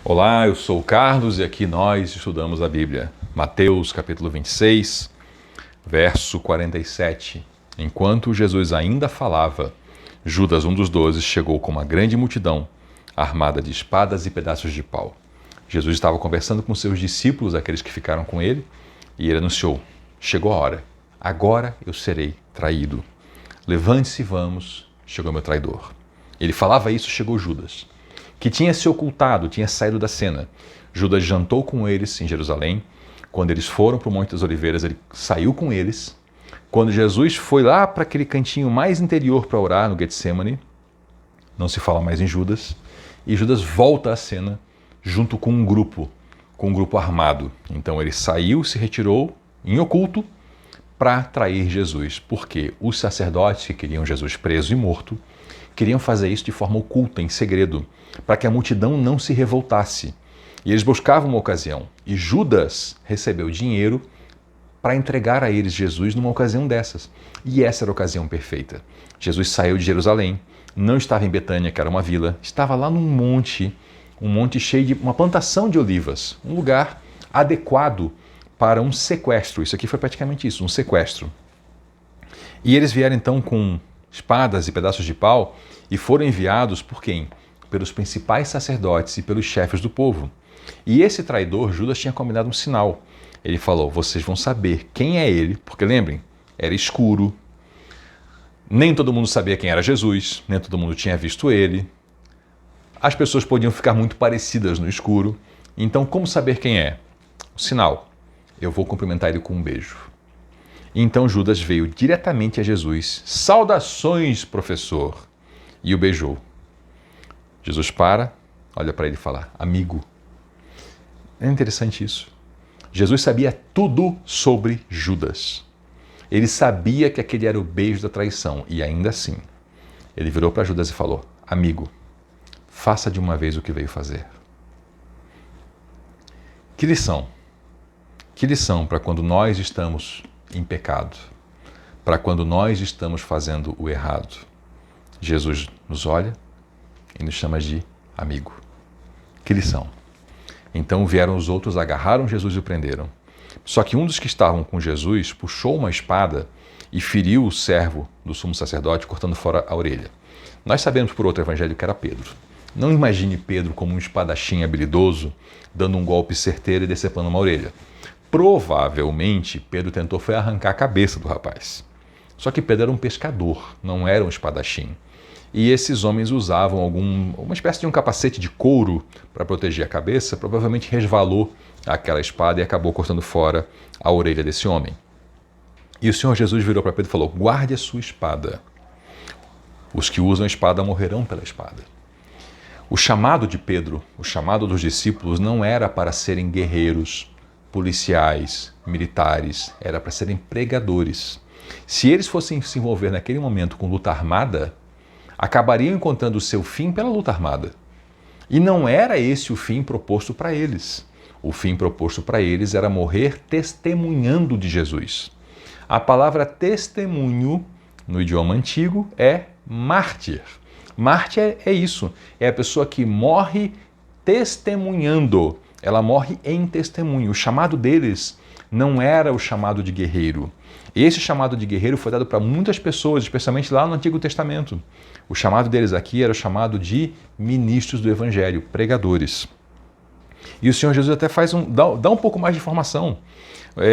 Olá, eu sou o Carlos e aqui nós estudamos a Bíblia. Mateus capítulo 26, verso 47. Enquanto Jesus ainda falava, Judas, um dos 12, chegou com uma grande multidão, armada de espadas e pedaços de pau. Jesus estava conversando com seus discípulos, aqueles que ficaram com ele, e ele anunciou: chegou a hora, agora eu serei traído. Levante-se e vamos, chegou meu traidor. Ele falava isso, chegou Judas, que tinha se ocultado, tinha saído da cena. Judas jantou com eles em Jerusalém. Quando eles foram para o Monte das Oliveiras, ele saiu com eles. Quando Jesus foi lá para aquele cantinho mais interior para orar, no Getsêmani, não se fala mais em Judas, e Judas volta à cena junto com um grupo armado. Então ele saiu, se retirou em oculto para trair Jesus, porque os sacerdotes que queriam Jesus preso e morto queriam fazer isso de forma oculta, em segredo, para que a multidão não se revoltasse. E eles buscavam uma ocasião. E Judas recebeu dinheiro para entregar a eles Jesus numa ocasião dessas. E essa era a ocasião perfeita. Jesus saiu de Jerusalém, não estava em Betânia, que era uma vila, estava lá num monte, um monte cheio de uma plantação de olivas, um lugar adequado para um sequestro. Isso aqui foi praticamente isso, um sequestro. E eles vieram então com espadas e pedaços de pau e foram enviados por quem? Pelos principais sacerdotes e pelos chefes do povo. E esse traidor, Judas, tinha combinado um sinal. Ele falou: vocês vão saber quem é ele, porque lembrem, era escuro, nem todo mundo sabia quem era Jesus, nem todo mundo tinha visto ele. As pessoas podiam ficar muito parecidas no escuro. Então, como saber quem é? O sinal: eu vou cumprimentar ele com um beijo. Então Judas veio diretamente a Jesus. Saudações, professor! E o beijou. Jesus olha para ele e fala: amigo. É interessante isso. Jesus sabia tudo sobre Judas. Ele sabia que aquele era o beijo da traição. E ainda assim, ele virou para Judas e falou: amigo, faça de uma vez o que veio fazer. Que lição! Que lição para quando nós estamos em pecado, para quando nós estamos fazendo o errado. Jesus nos olha e nos chama de amigo. Que lição! Então vieram os outros, agarraram Jesus e o prenderam. Só que um dos que estavam com Jesus puxou uma espada e feriu o servo do sumo sacerdote, cortando fora a orelha. Nós sabemos por outro evangelho que era Pedro. Não imagine Pedro como um espadachim habilidoso, dando um golpe certeiro e decepando uma orelha. Provavelmente, Pedro tentou foi arrancar a cabeça do rapaz. Só que Pedro era um pescador, não era um espadachim. E esses homens usavam uma espécie de um capacete de couro para proteger a cabeça, provavelmente resvalou aquela espada e acabou cortando fora a orelha desse homem. E o Senhor Jesus virou para Pedro e falou: guarde a sua espada. Os que usam a espada morrerão pela espada. O chamado de Pedro, o chamado dos discípulos, não era para serem guerreiros, policiais, militares, era para serem pregadores. Se eles fossem se envolver naquele momento com luta armada, acabariam encontrando o seu fim pela luta armada. E não era esse o fim proposto para eles. O fim proposto para eles era morrer testemunhando de Jesus. A palavra testemunho, no idioma antigo, é mártir. Mártir é isso, é a pessoa que morre testemunhando. Ela morre em testemunho. O chamado deles não era o chamado de guerreiro. Esse chamado de guerreiro foi dado para muitas pessoas, especialmente lá no Antigo Testamento. O chamado deles aqui era o chamado de ministros do Evangelho, pregadores. E o Senhor Jesus até dá um pouco mais de informação.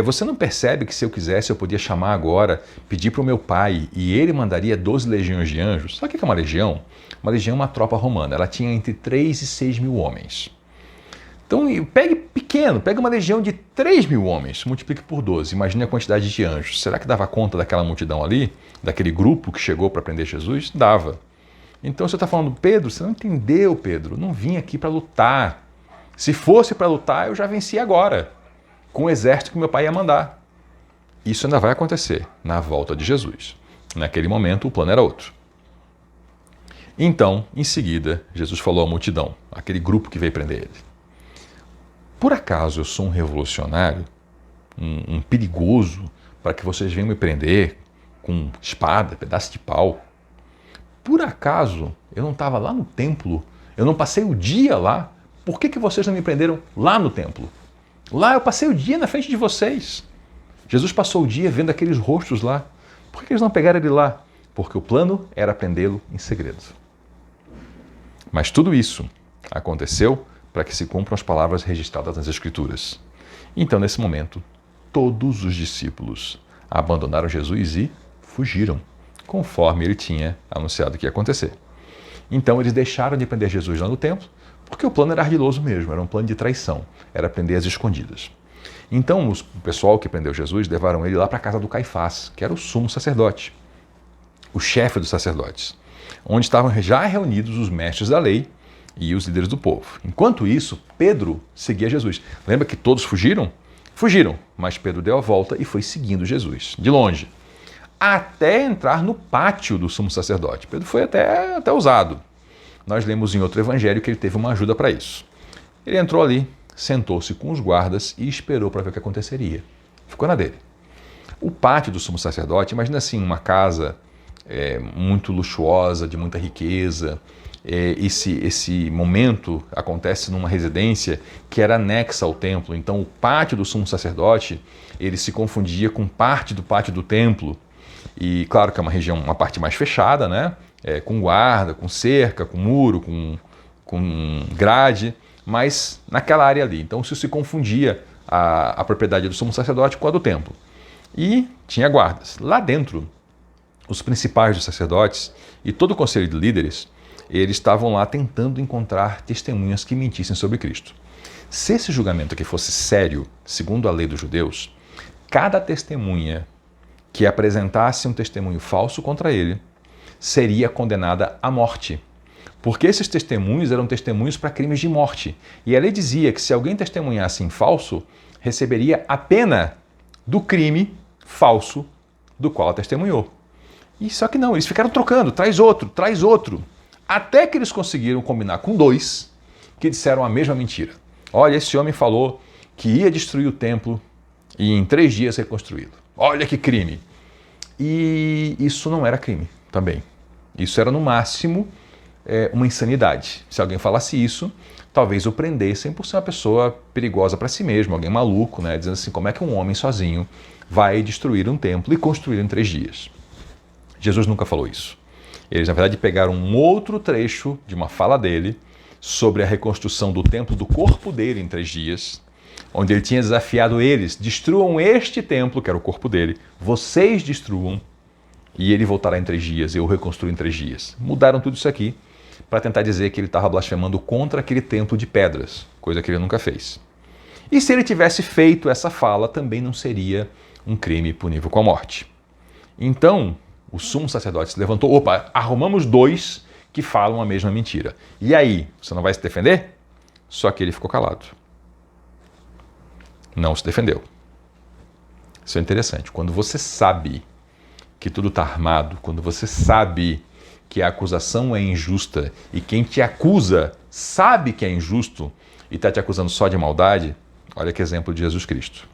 Você não percebe que se eu quisesse eu podia chamar agora, pedir para o meu pai e ele mandaria 12 legiões de anjos? Sabe o que é uma legião? Uma legião é uma tropa romana. Ela tinha entre 3 e 6 mil homens. Então, pega uma legião de 3 mil homens, multiplique por 12, imagine a quantidade de anjos. Será que dava conta daquela multidão ali, daquele grupo que chegou para prender Jesus? Dava. Então você está falando: Pedro, você não entendeu, Pedro, não vim aqui para lutar. Se fosse para lutar, eu já venci agora, com o exército que meu pai ia mandar. Isso ainda vai acontecer na volta de Jesus. Naquele momento, o plano era outro. Então, em seguida, Jesus falou à multidão, aquele grupo que veio prender ele: por acaso eu sou um revolucionário, um perigoso, para que vocês venham me prender com espada, pedaço de pau? Por acaso eu não estava lá no templo, eu não passei o dia lá por que vocês não me prenderam lá no templo? Lá eu passei o dia na frente de vocês. Jesus passou o dia vendo aqueles rostos lá. Por que eles não pegaram ele lá? Porque o plano era prendê-lo em segredo. Mas tudo isso aconteceu para que se cumpram as palavras registradas nas Escrituras. Então, nesse momento, todos os discípulos abandonaram Jesus e fugiram, conforme ele tinha anunciado que ia acontecer. Então, eles deixaram de prender Jesus lá no templo, porque o plano era ardiloso mesmo, era um plano de traição, era prender às escondidas. Então, o pessoal que prendeu Jesus levaram ele lá para a casa do Caifás, que era o sumo sacerdote, o chefe dos sacerdotes, onde estavam já reunidos os mestres da lei e os líderes do povo. Enquanto isso, Pedro seguia Jesus. Lembra que todos fugiram? Fugiram, mas Pedro deu a volta e foi seguindo Jesus, de longe, até entrar no pátio do sumo sacerdote. Pedro foi até ousado. Nós lemos em outro evangelho que ele teve uma ajuda para isso. Ele entrou ali, sentou-se com os guardas e esperou para ver o que aconteceria. Ficou na dele. O pátio do sumo sacerdote, imagina assim, uma casa muito luxuosa, de muita riqueza. Esse momento acontece numa residência que era anexa ao templo. Então o pátio do sumo sacerdote, ele se confundia com parte do pátio do templo. E claro que é uma região, uma parte mais fechada, né? Com guarda, com cerca, com muro, com grade, mas naquela área ali. Então isso se confundia a propriedade do sumo sacerdote com a do templo. E tinha guardas. Lá dentro, os principais dos sacerdotes e todo o conselho de líderes, eles estavam lá tentando encontrar testemunhas que mentissem sobre Cristo. Se esse julgamento aqui fosse sério, segundo a lei dos judeus, cada testemunha que apresentasse um testemunho falso contra ele seria condenada à morte. Porque esses testemunhos eram testemunhos para crimes de morte. E a lei dizia que se alguém testemunhasse em falso, receberia a pena do crime falso do qual testemunhou. E só que não, eles ficaram trocando, traz outro. Até que eles conseguiram combinar com 2 que disseram a mesma mentira. Olha, esse homem falou que ia destruir o templo e em 3 dias reconstruí-lo. Olha que crime. E isso não era crime também. Isso era no máximo uma insanidade. Se alguém falasse isso, talvez o prendessem por ser uma pessoa perigosa para si mesmo, alguém maluco, né? Dizendo assim, como é que um homem sozinho vai destruir um templo e construí-lo em 3 dias? Jesus nunca falou isso. Eles, na verdade, pegaram um outro trecho de uma fala dele sobre a reconstrução do templo do corpo dele em 3 dias, onde ele tinha desafiado eles, destruam este templo, que era o corpo dele, vocês destruam, e ele voltará em 3 dias, eu reconstruo em 3 dias. Mudaram tudo isso aqui para tentar dizer que ele estava blasfemando contra aquele templo de pedras, coisa que ele nunca fez. E se ele tivesse feito essa fala, também não seria um crime punível com a morte. Então, o sumo sacerdote se levantou, opa, arrumamos 2 que falam a mesma mentira. E aí, você não vai se defender? Só que ele ficou calado. Não se defendeu. Isso é interessante. Quando você sabe que tudo está armado, quando você sabe que a acusação é injusta e quem te acusa sabe que é injusto e está te acusando só de maldade, olha que exemplo de Jesus Cristo.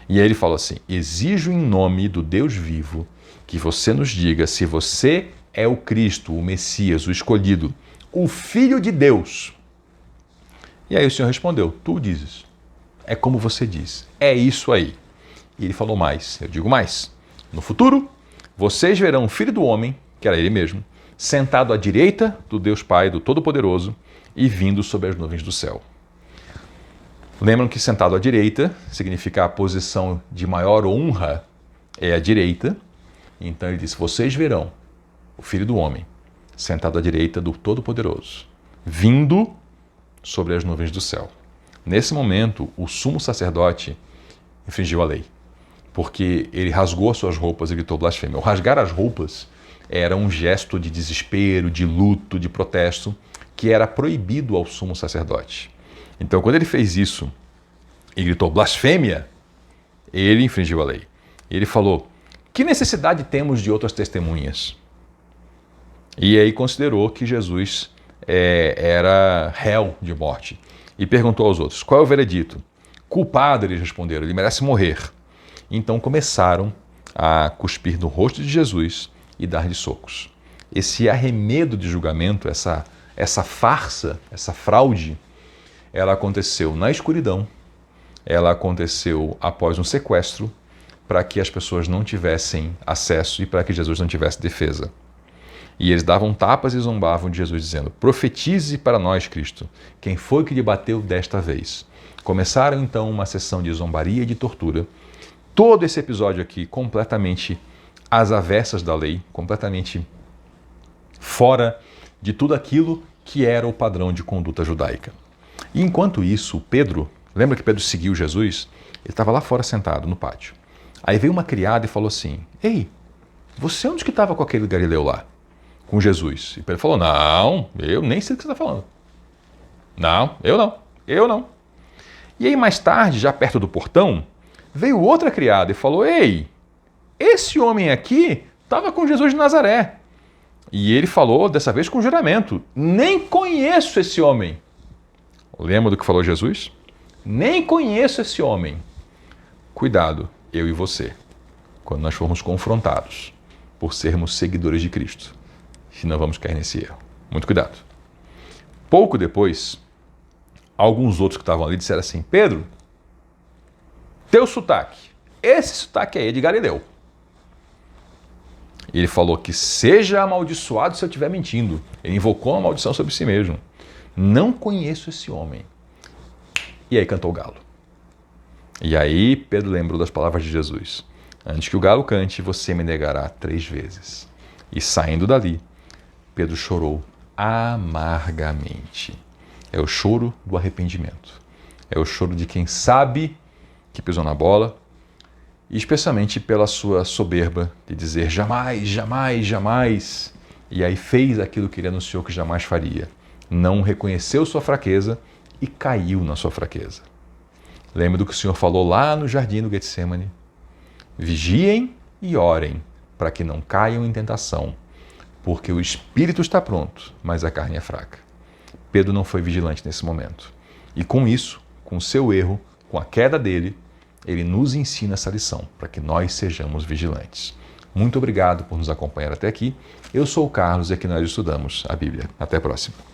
E aí ele falou assim, exijo em nome do Deus vivo que você nos diga se você é o Cristo, o Messias, o escolhido, o Filho de Deus. E aí o Senhor respondeu, tu dizes. É como você diz. É isso aí. E ele falou mais, eu digo mais. No futuro, vocês verão o Filho do Homem, que era ele mesmo, sentado à direita do Deus Pai, do Todo-Poderoso, e vindo sobre as nuvens do céu. Lembram que sentado à direita significa a posição de maior honra é a direita. Então ele disse, vocês verão o Filho do Homem sentado à direita do Todo-Poderoso, vindo sobre as nuvens do céu. Nesse momento, o sumo sacerdote infringiu a lei, porque ele rasgou as suas roupas e gritou blasfêmia. O rasgar as roupas era um gesto de desespero, de luto, de protesto, que era proibido ao sumo sacerdote. Então, quando ele fez isso e gritou blasfêmia, ele infringiu a lei. Ele falou, que necessidade temos de outras testemunhas? E aí considerou que Jesus era réu de morte. E perguntou aos outros, qual é o veredito? Culpado, eles responderam, ele merece morrer. Então começaram a cuspir no rosto de Jesus e dar-lhe socos. Esse arremedo de julgamento, essa farsa, essa fraude, ela aconteceu na escuridão, ela aconteceu após um sequestro, para que as pessoas não tivessem acesso e para que Jesus não tivesse defesa. E eles davam tapas e zombavam de Jesus, dizendo: profetize para nós, Cristo, quem foi que lhe bateu desta vez? Começaram então uma sessão de zombaria e de tortura. Todo esse episódio aqui completamente às avessas da lei, completamente fora de tudo aquilo que era o padrão de conduta judaica. E enquanto isso, Pedro, lembra que Pedro seguiu Jesus? Ele estava lá fora sentado no pátio. Aí veio uma criada e falou assim: ei, você onde que estava com aquele Galileu lá? Com Jesus. E Pedro falou: não, eu nem sei o que você está falando. Não, eu não. E aí mais tarde, já perto do portão, veio outra criada e falou: ei, esse homem aqui estava com Jesus de Nazaré. E ele falou, dessa vez com juramento: nem conheço esse homem. Lembra do que falou Jesus? Nem conheço esse homem. Cuidado, eu e você, quando nós formos confrontados por sermos seguidores de Cristo, se não vamos cair nesse erro. Muito cuidado. Pouco depois, alguns outros que estavam ali disseram assim: Pedro, teu sotaque, esse sotaque aí é de Galileu. E ele falou que seja amaldiçoado se eu estiver mentindo. Ele invocou uma maldição sobre si mesmo. Não conheço esse homem. E aí cantou o galo. E aí Pedro lembrou das palavras de Jesus: antes que o galo cante, você me negará 3 vezes. E saindo dali, Pedro chorou amargamente. É o choro do arrependimento. É o choro de quem sabe que pisou na bola, e especialmente pela sua soberba de dizer jamais, jamais, jamais. E aí fez aquilo que ele anunciou que jamais faria. Não reconheceu sua fraqueza e caiu na sua fraqueza. Lembra do que o Senhor falou lá no jardim do Getsemane? Vigiem e orem para que não caiam em tentação, porque o espírito está pronto, mas a carne é fraca. Pedro não foi vigilante nesse momento. E com isso, com o seu erro, com a queda dele, ele nos ensina essa lição, para que nós sejamos vigilantes. Muito obrigado por nos acompanhar até aqui. Eu sou o Carlos e aqui nós estudamos a Bíblia. Até a próxima.